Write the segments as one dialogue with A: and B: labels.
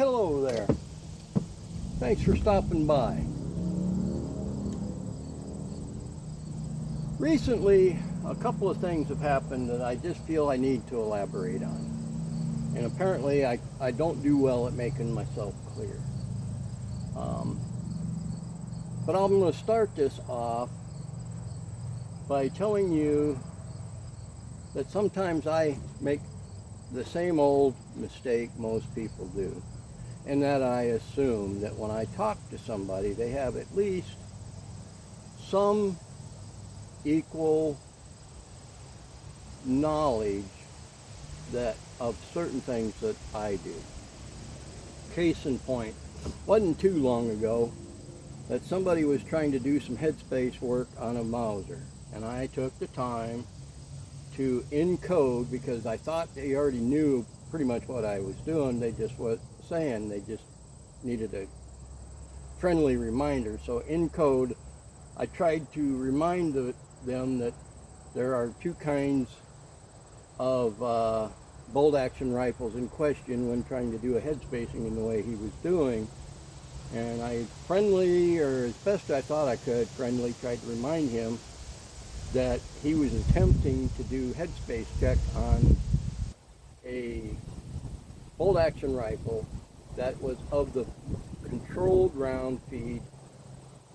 A: hello there. Thanks for stopping by. Recently, a couple of things have happened that I just feel I need to elaborate on. And apparently I don't do well at making myself clear. But I'm going to start this off by telling you that sometimes I make the same old mistake most people do, and that I assume that when I talk to somebody, they have at least some equal knowledge that of certain things that I do. Case in point, wasn't too long ago that somebody was trying to do some headspace work on a Mauser, and I took the time to encode, because I thought they already knew pretty much what I was doing. They just weren't saying, they just needed a friendly reminder. So encode, I tried to remind them that there are two kinds of bolt action rifles in question when trying to do a head spacing in the way he was doing. And I friendly, or as best I thought I could, friendly tried to remind him that he was attempting to do headspace check on a bolt action rifle that was of the controlled round feed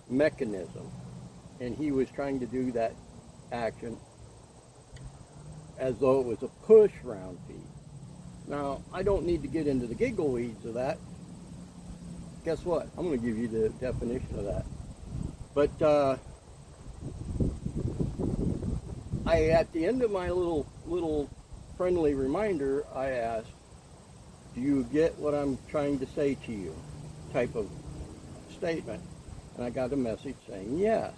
A: mechanism, and he was trying to do that action as though it was a push round feed. Now, I don't need to get into the giggle weeds of that. Guess what? I'm going to give you the definition of that. But at the end of my little friendly reminder, I asked, "Do you get what I'm trying to say to you?" type of statement. And I got a message saying yes.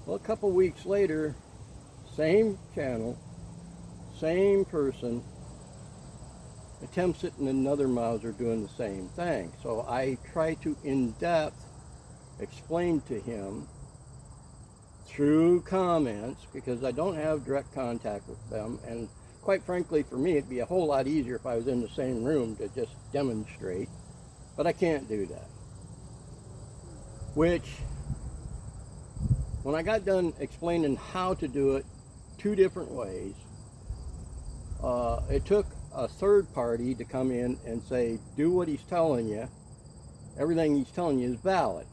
A: Well, a couple weeks later, same channel, same person, attempts it in another Mauser doing the same thing. So I try to in-depth explain to him through comments, because I don't have direct contact with them, and quite frankly for me it'd be a whole lot easier if I was in the same room to just demonstrate, but I can't do that. Which, when I got done explaining how to do it two different ways, it took a third party to come in and say, do what he's telling you, everything he's telling you is valid.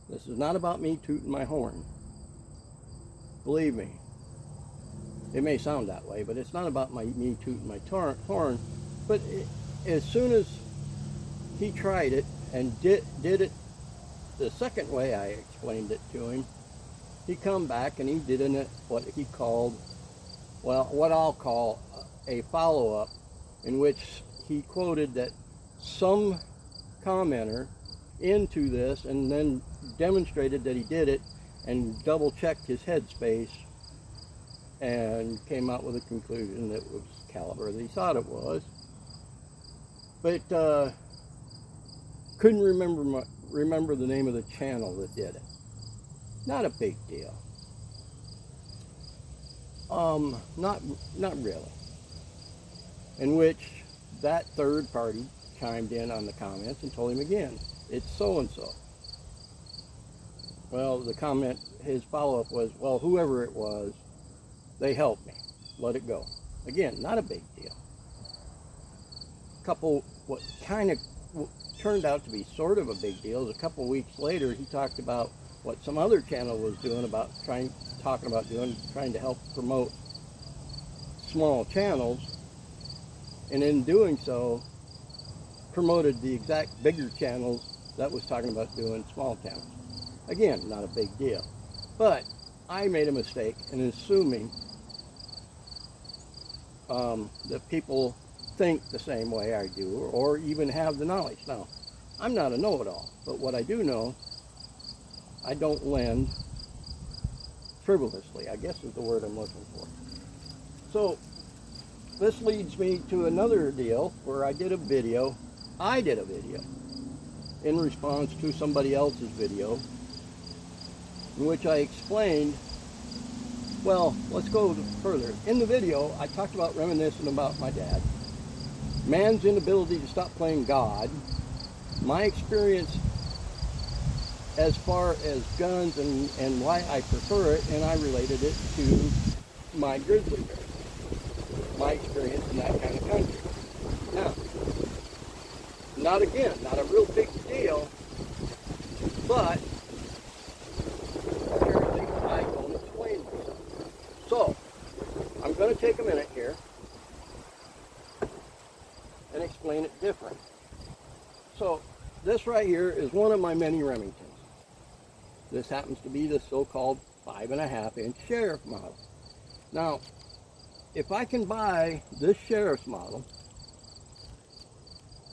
A: This is not about me tooting my horn. Believe me, it may sound that way, but it's not about me tooting my horn. But as soon as he tried it and did it the second way I explained it to him, he come back and he did what he called, well, what I'll call a follow-up, in which he quoted that some commenter into this and then demonstrated that he did it and double-checked his headspace and came out with a conclusion that was caliber that he thought it was, but couldn't remember the name of the channel that did it. Not a big deal. Not really. In which that third party chimed in on the comments and told him again, it's so-and-so. Well, the comment, his follow-up was, well, whoever it was, they helped me. Let it go. Again, not a big deal. What kind of turned out to be sort of a big deal is a couple weeks later, he talked about what some other channel was doing, trying to help promote small channels, and in doing so, promoted the exact bigger channels that was talking about doing small channels. Again, not a big deal. But I made a mistake in assuming that people think the same way I do, or even have the knowledge. Now, I'm not a know-it-all, but what I do know, I don't lend frivolously, I guess is the word I'm looking for. So, this leads me to another deal where I did a video in response to somebody else's video, in which I explained, well, let's go further. In the video, I talked about reminiscing about my dad, man's inability to stop playing God, my experience as far as guns and why I prefer it, and I related it to my grizzly bear, my experience in that kind of country. Now, not a real big deal, but apparently I don't explain myself. So, I'm going to take a minute here and explain it different. So, this right here is one of my many Remingtons. This happens to be the so-called 5.5-inch sheriff model. Now, if I can buy this sheriff's model,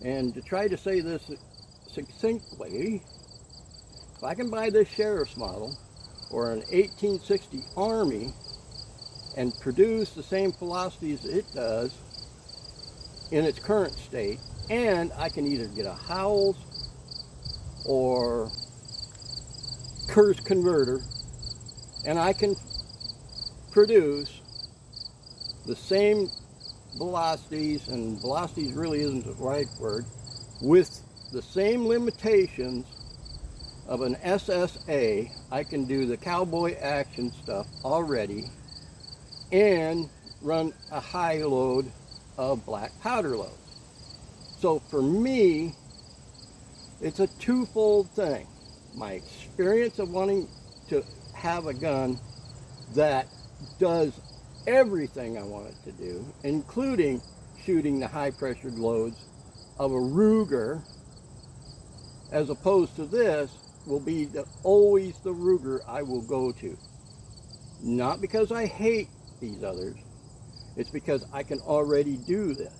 A: and to try to say this succinctly, if I can buy this sheriff's model or an 1860 Army and produce the same velocities it does in its current state, and I can either get a Howells or Kurz converter, and I can produce the same velocities, and velocities really isn't the right word, with the same limitations of an SSA. I can do the cowboy action stuff already and run a high load of black powder loads. So for me, it's a twofold thing. My experience of wanting to have a gun that does everything I want it to do, including shooting the high pressured loads of a Ruger, as opposed to this, will be always the Ruger I will go to. Not because I hate these others, it's because I can already do this.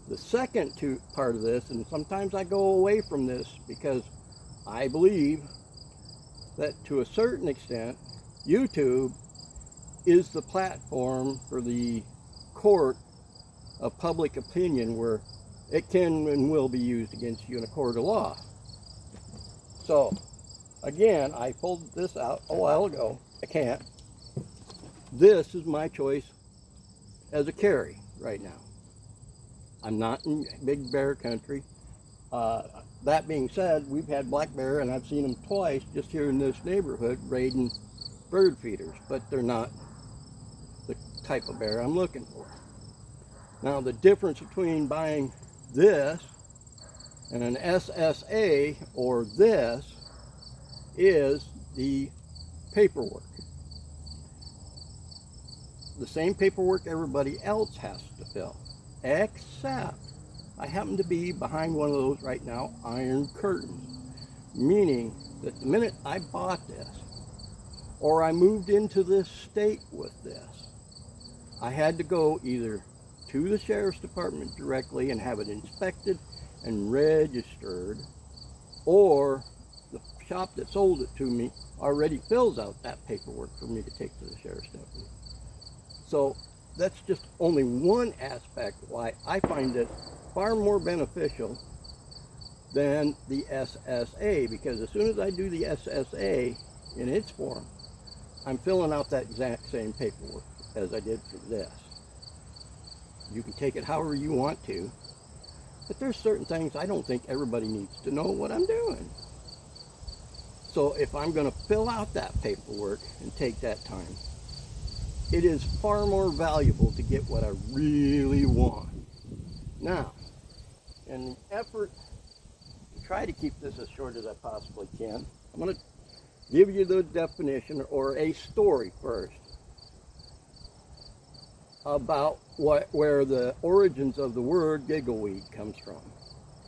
A: The second part of this, and sometimes I go away from this because I believe that to a certain extent, YouTube is the platform for the court of public opinion where it can and will be used against you in a court of law. So, again, I pulled this out a while ago. I can't. This is my choice as a carry right now. I'm not in big bear country. That being said, we've had black bear, and I've seen them twice just here in this neighborhood raiding bird feeders, but they're not the type of bear I'm looking for. Now, the difference between buying this and an SSA or this is the paperwork. The same paperwork everybody else has to fill, except I happen to be behind one of those right now iron curtains, meaning that the minute I bought this or I moved into this state with this, I had to go either to the sheriff's department directly and have it inspected and registered, or the shop that sold it to me already fills out that paperwork for me to take to the sheriff's deputy. So that's just only one aspect why I find it far more beneficial than the SSA, because as soon as I do the SSA in its form, I'm filling out that exact same paperwork as I did for this. You can take it however you want to, but there's certain things I don't think everybody needs to know what I'm doing. So if I'm going to fill out that paperwork and take that time, it is far more valuable to get what I really want. Now, in the effort to try to keep this as short as I possibly can, I'm going to give you the definition or a story first about where the origins of the word giggleweed comes from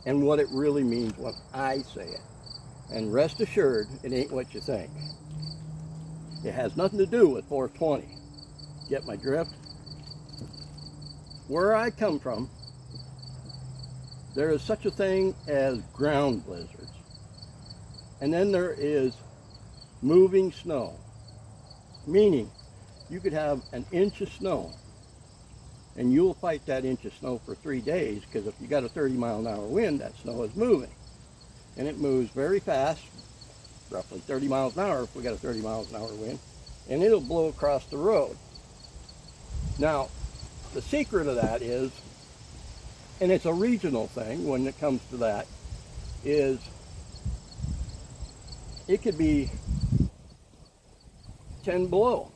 A: and what it really means when I say it. And rest assured, it ain't what you think. It has nothing to do with 420. Get my drift? Where I come from, there is such a thing as ground blizzards. And then there is moving snow, meaning you could have an inch of snow and you'll fight that inch of snow for 3 days, because if you got a 30-mile-an-hour wind, that snow is moving. And it moves very fast, roughly 30 miles an hour if we got a 30-mile-an-hour wind, and it'll blow across the road. Now, the secret of that is and it's a regional thing when it comes to that, is it could be 10 below.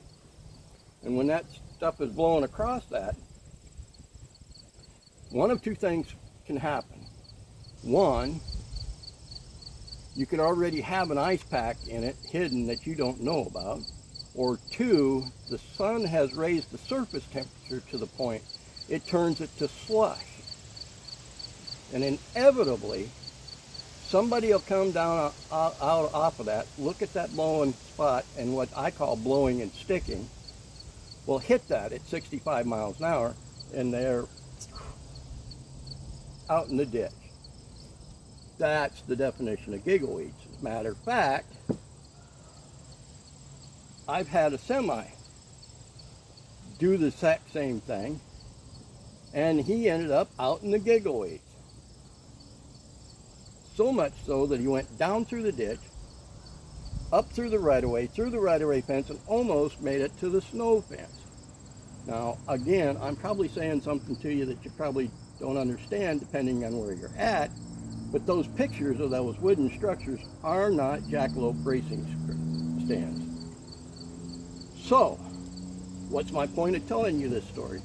A: And when that stuff is blowing across that, one of two things can happen. One, you could already have an ice pack in it hidden that you don't know about. Or two, the sun has raised the surface temperature to the point it turns it to slush. And inevitably, somebody will come down out off of that, look at that blowing spot, and what I call blowing and sticking, will hit that at 65 miles an hour, and they're out in the ditch. That's the definition of giggle weeds. As a matter of fact, I've had a semi do the exact same thing, and he ended up out in the giggle weeds. So much so that he went down through the ditch, up through the right-of-way, through the right-of-way fence, and almost made it to the snow fence. Now, again, I'm probably saying something to you that you probably don't understand depending on where you're at, but those pictures of those wooden structures are not jackalope racing stands. So, what's my point of telling you this story?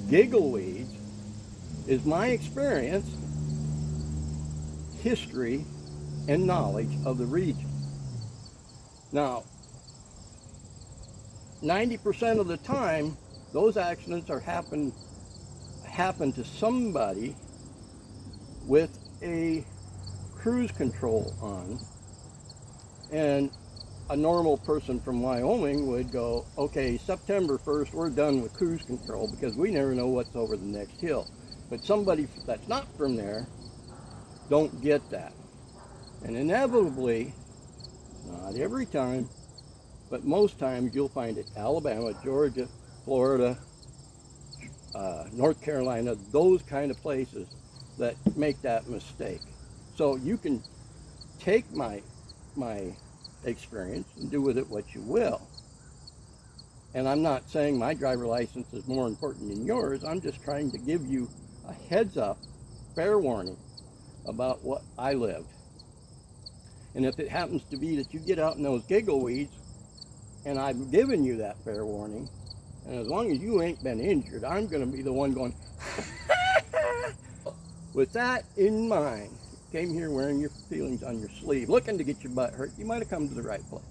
A: Giggle weeds is my experience, history, and knowledge of the region. Now, 90% of the time, those accidents are happen to somebody with a cruise control on, and a normal person from Wyoming would go, okay, September 1st, we're done with cruise control because we never know what's over the next hill. But somebody that's not from there don't get that. And inevitably, not every time, but most times you'll find it Alabama, Georgia, Florida, North Carolina, those kind of places that make that mistake. So you can take my experience and do with it what you will. And I'm not saying my driver license is more important than yours. I'm just trying to give you a heads up, fair warning about what I lived. And if it happens to be that you get out in those giggle weeds, and I've given you that fair warning, and as long as you ain't been injured, I'm going to be the one going, with that in mind, came here wearing your feelings on your sleeve, looking to get your butt hurt, you might have come to the right place.